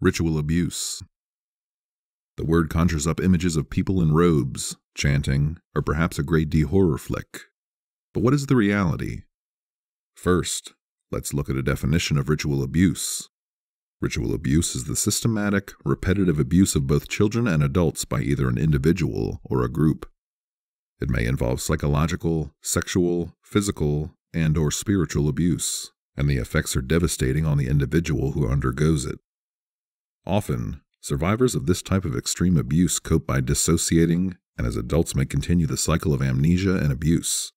Ritual abuse. The word conjures up images of people in robes, chanting, or perhaps a grade D horror flick. But what is the reality? First, let's look at a definition of ritual abuse. Ritual abuse is the systematic, repetitive abuse of both children and adults by either an individual or a group. It may involve psychological, sexual, physical, and/or spiritual abuse, and the effects are devastating on the individual who undergoes it. Often, survivors of this type of extreme abuse cope by dissociating, and as adults may continue the cycle of amnesia and abuse.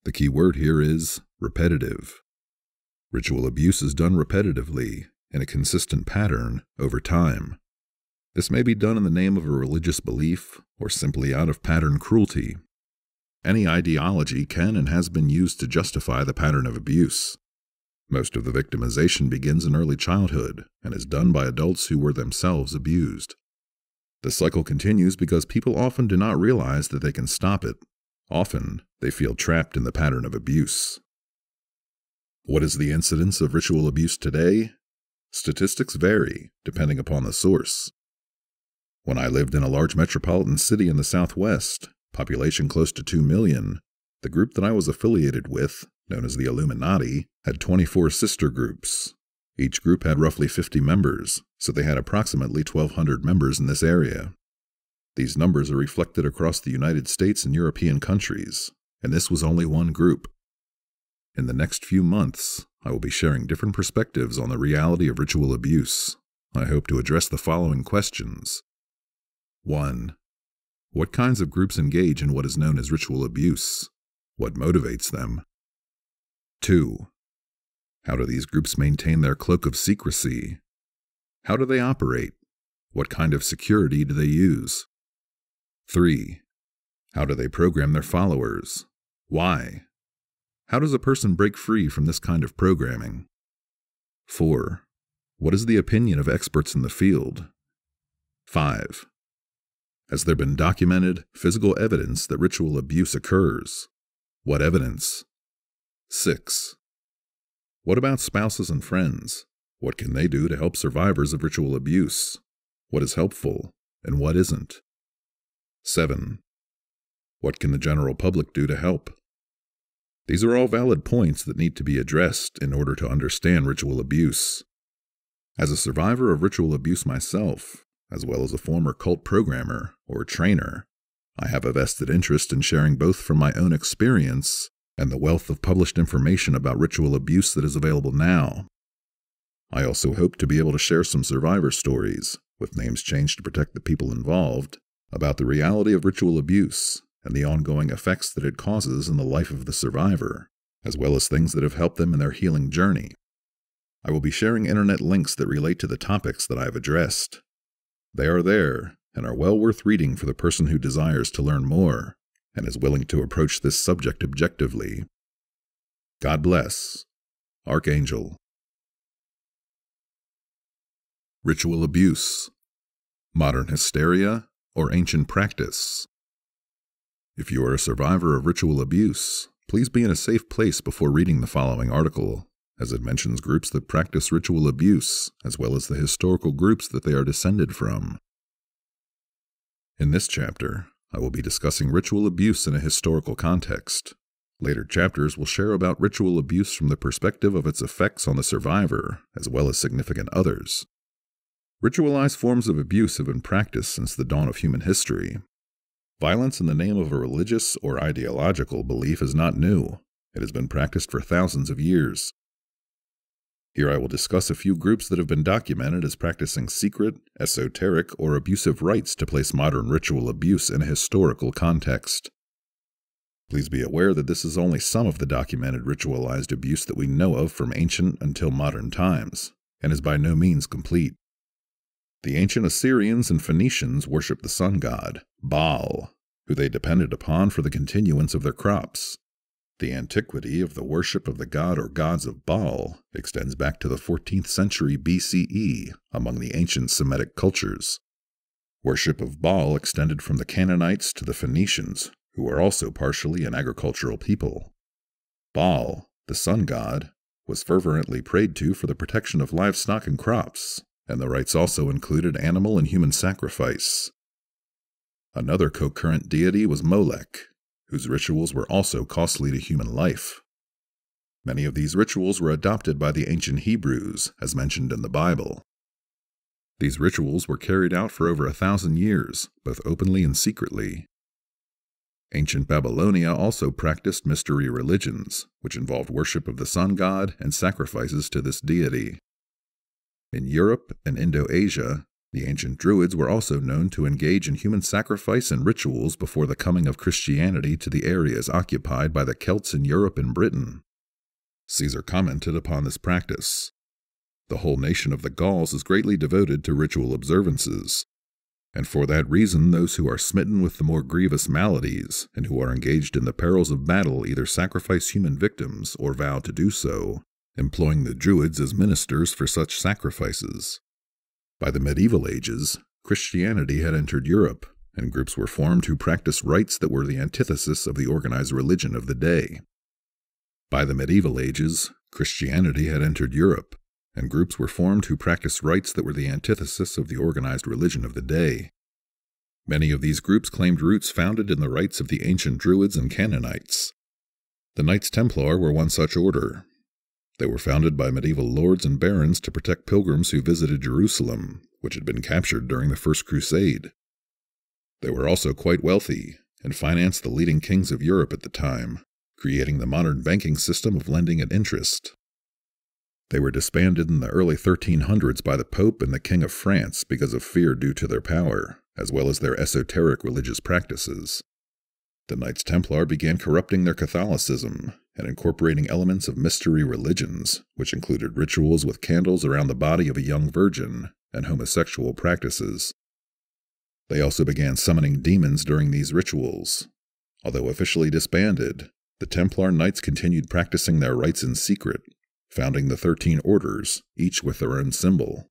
The key word here is repetitive. Ritual abuse is done repetitively, in a consistent pattern, over time. This may be done in the name of a religious belief, or simply out of pattern cruelty. Any ideology can and has been used to justify the pattern of abuse. Most of the victimization begins in early childhood and is done by adults who were themselves abused. The cycle continues because people often do not realize that they can stop it. Often, they feel trapped in the pattern of abuse. What is the incidence of ritual abuse today? Statistics vary, depending upon the source. When I lived in a large metropolitan city in the Southwest, population close to 2 million, the group that I was affiliated with, known as the Illuminati, had 24 sister groups. Each group had roughly 50 members, so they had approximately 1,200 members in this area. These numbers are reflected across the United States and European countries, and this was only one group. In the next few months, I will be sharing different perspectives on the reality of ritual abuse. I hope to address the following questions. 1. What kinds of groups engage in what is known as ritual abuse? What motivates them? 2. How do these groups maintain their cloak of secrecy? How do they operate? What kind of security do they use? 3. How do they program their followers? Why? How does a person break free from this kind of programming? 4. What is the opinion of experts in the field? 5. Has there been documented, physical evidence that ritual abuse occurs? What evidence? 6. What about spouses and friends? What can they do to help survivors of ritual abuse? What is helpful, and what isn't? 7. What can the general public do to help? These are all valid points that need to be addressed in order to understand ritual abuse. As a survivor of ritual abuse myself, as well as a former cult programmer or trainer, I have a vested interest in sharing both from my own experience and the wealth of published information about ritual abuse that is available now. I also hope to be able to share some survivor stories, with names changed to protect the people involved, about the reality of ritual abuse and the ongoing effects that it causes in the life of the survivor, as well as things that have helped them in their healing journey. I will be sharing internet links that relate to the topics that I have addressed. They are there and are well worth reading for the person who desires to learn more and is willing to approach this subject objectively. God bless. Archangel. Ritual abuse. Modern hysteria or ancient practice. If you are a survivor of ritual abuse, please be in a safe place before reading the following article, as it mentions groups that practice ritual abuse, as well as the historical groups that they are descended from. In this chapter, I will be discussing ritual abuse in a historical context. Later chapters will share about ritual abuse from the perspective of its effects on the survivor, as well as significant others. Ritualized forms of abuse have been practiced since the dawn of human history. Violence in the name of a religious or ideological belief is not new. It has been practiced for thousands of years. Here I will discuss a few groups that have been documented as practicing secret, esoteric, or abusive rites to place modern ritual abuse in a historical context. Please be aware that this is only some of the documented ritualized abuse that we know of from ancient until modern times, and is by no means complete. The ancient Assyrians and Phoenicians worshipped the sun god, Baal, who they depended upon for the continuance of their crops. The antiquity of the worship of the god or gods of Baal extends back to the 14th century BCE among the ancient Semitic cultures. Worship of Baal extended from the Canaanites to the Phoenicians, who were also partially an agricultural people. Baal, the sun god, was fervently prayed to for the protection of livestock and crops, and the rites also included animal and human sacrifice. Another co-current deity was Molech, whose rituals were also costly to human life. Many of these rituals were adopted by the ancient Hebrews, as mentioned in the Bible. These rituals were carried out for over 1,000 years, both openly and secretly. Ancient Babylonia also practiced mystery religions, which involved worship of the sun god and sacrifices to this deity. In Europe and Indo-Asia, the ancient Druids were also known to engage in human sacrifice and rituals before the coming of Christianity to the areas occupied by the Celts in Europe and Britain. Caesar commented upon this practice. The whole nation of the Gauls is greatly devoted to ritual observances, and for that reason those who are smitten with the more grievous maladies and who are engaged in the perils of battle either sacrifice human victims or vow to do so, employing the Druids as ministers for such sacrifices. By the medieval ages, Christianity had entered Europe, and groups were formed who practiced rites that were the antithesis of the organized religion of the day. By the medieval ages, Christianity had entered Europe, and groups were formed who practiced rites that were the antithesis of the organized religion of the day. Many of these groups claimed roots founded in the rites of the ancient Druids and Canaanites. The Knights Templar were one such order. They were founded by medieval lords and barons to protect pilgrims who visited Jerusalem, which had been captured during the First Crusade. They were also quite wealthy, and financed the leading kings of Europe at the time, creating the modern banking system of lending at interest. They were disbanded in the early 1300s by the Pope and the King of France because of fear due to their power, as well as their esoteric religious practices. The Knights Templar began corrupting their Catholicism and incorporating elements of mystery religions, which included rituals with candles around the body of a young virgin and homosexual practices. They also began summoning demons during these rituals. Although officially disbanded, the Templar Knights continued practicing their rites in secret, founding the 13 orders, each with their own symbol.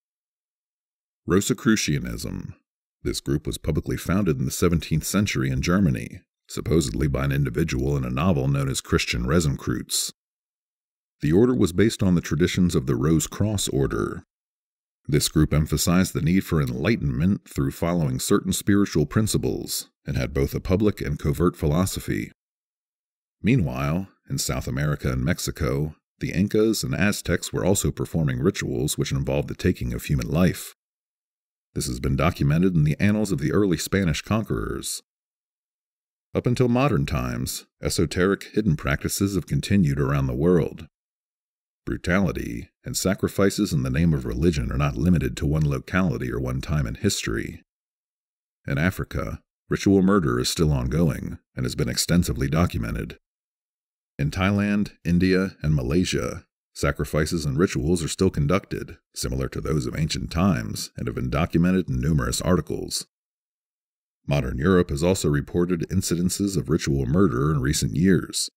Rosicrucianism. This group was publicly founded in the 17th century in Germany, supposedly by an individual in a novel known as Christian Rosenkreuz. The order was based on the traditions of the Rose Cross Order. This group emphasized the need for enlightenment through following certain spiritual principles, and had both a public and covert philosophy. Meanwhile, in South America and Mexico, the Incas and Aztecs were also performing rituals which involved the taking of human life. This has been documented in the annals of the early Spanish conquerors. Up until modern times, esoteric hidden practices have continued around the world. Brutality and sacrifices in the name of religion are not limited to one locality or one time in history. In Africa, ritual murder is still ongoing and has been extensively documented. In Thailand, India, and Malaysia, sacrifices and rituals are still conducted, similar to those of ancient times, and have been documented in numerous articles. Modern Europe has also reported incidences of ritual murder in recent years.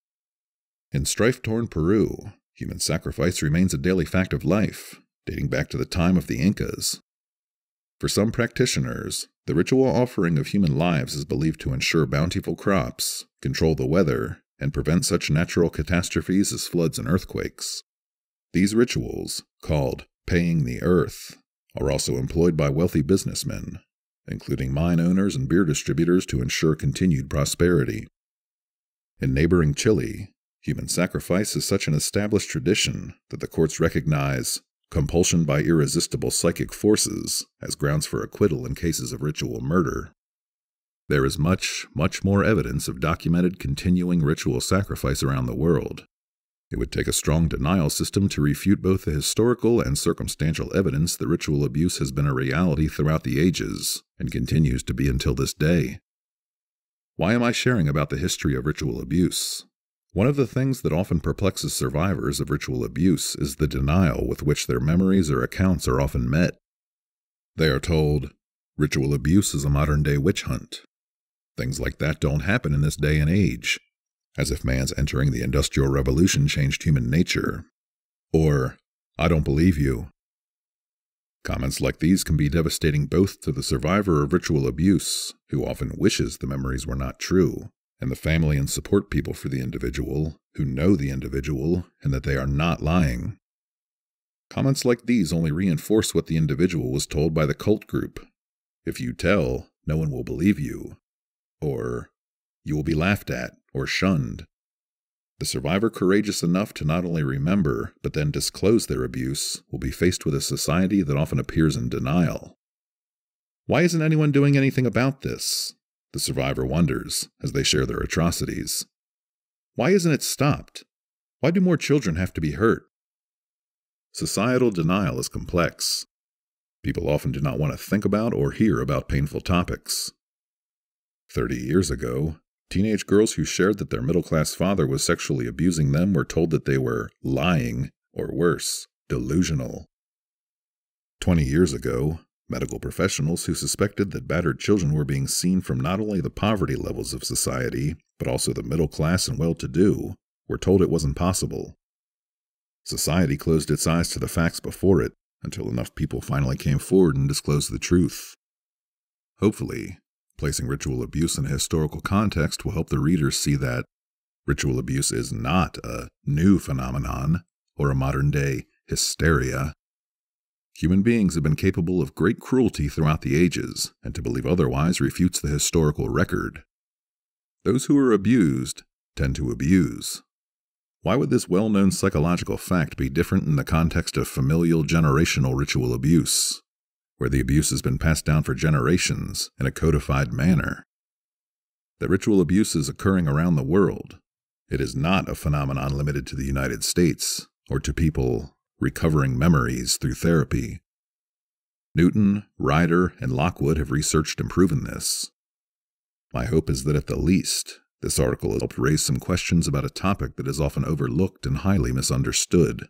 In strife-torn Peru, human sacrifice remains a daily fact of life, dating back to the time of the Incas. For some practitioners, the ritual offering of human lives is believed to ensure bountiful crops, control the weather, and prevent such natural catastrophes as floods and earthquakes. These rituals, called paying the earth, are also employed by wealthy businessmen, including mine owners and beer distributors, to ensure continued prosperity. In neighboring Chile, human sacrifice is such an established tradition that the courts recognize compulsion by irresistible psychic forces as grounds for acquittal in cases of ritual murder. There is much, much more evidence of documented continuing ritual sacrifice around the world. It would take a strong denial system to refute both the historical and circumstantial evidence that ritual abuse has been a reality throughout the ages, and continues to be until this day. Why am I sharing about the history of ritual abuse? One of the things that often perplexes survivors of ritual abuse is the denial with which their memories or accounts are often met. They are told, ritual abuse is a modern-day witch hunt. Things like that don't happen in this day and age, as if man's entering the Industrial Revolution changed human nature. Or, I don't believe you. Comments like these can be devastating both to the survivor of ritual abuse, who often wishes the memories were not true, and the family and support people for the individual, who know the individual and that they are not lying. Comments like these only reinforce what the individual was told by the cult group. If you tell, no one will believe you. Or, you will be laughed at or shunned. The survivor courageous enough to not only remember, but then disclose their abuse will be faced with a society that often appears in denial. Why isn't anyone doing anything about this? The survivor wonders as they share their atrocities. Why isn't it stopped? Why do more children have to be hurt? Societal denial is complex. People often do not want to think about or hear about painful topics. 30 years ago, teenage girls who shared that their middle-class father was sexually abusing them were told that they were lying, or worse, delusional. 20 years ago, medical professionals who suspected that battered children were being seen from not only the poverty levels of society, but also the middle class and well-to-do, were told it wasn't possible. Society closed its eyes to the facts before it, until enough people finally came forward and disclosed the truth. Hopefully, placing ritual abuse in a historical context will help the readers see that ritual abuse is not a new phenomenon or a modern-day hysteria. Human beings have been capable of great cruelty throughout the ages, and to believe otherwise refutes the historical record. Those who are abused tend to abuse. Why would this well-known psychological fact be different in the context of familial generational ritual abuse, where the abuse has been passed down for generations in a codified manner? That ritual abuse is occurring around the world. It is not a phenomenon limited to the United States or to people recovering memories through therapy. Newton, Ryder, and Lockwood have researched and proven this. My hope is that at the least, this article has helped raise some questions about a topic that is often overlooked and highly misunderstood.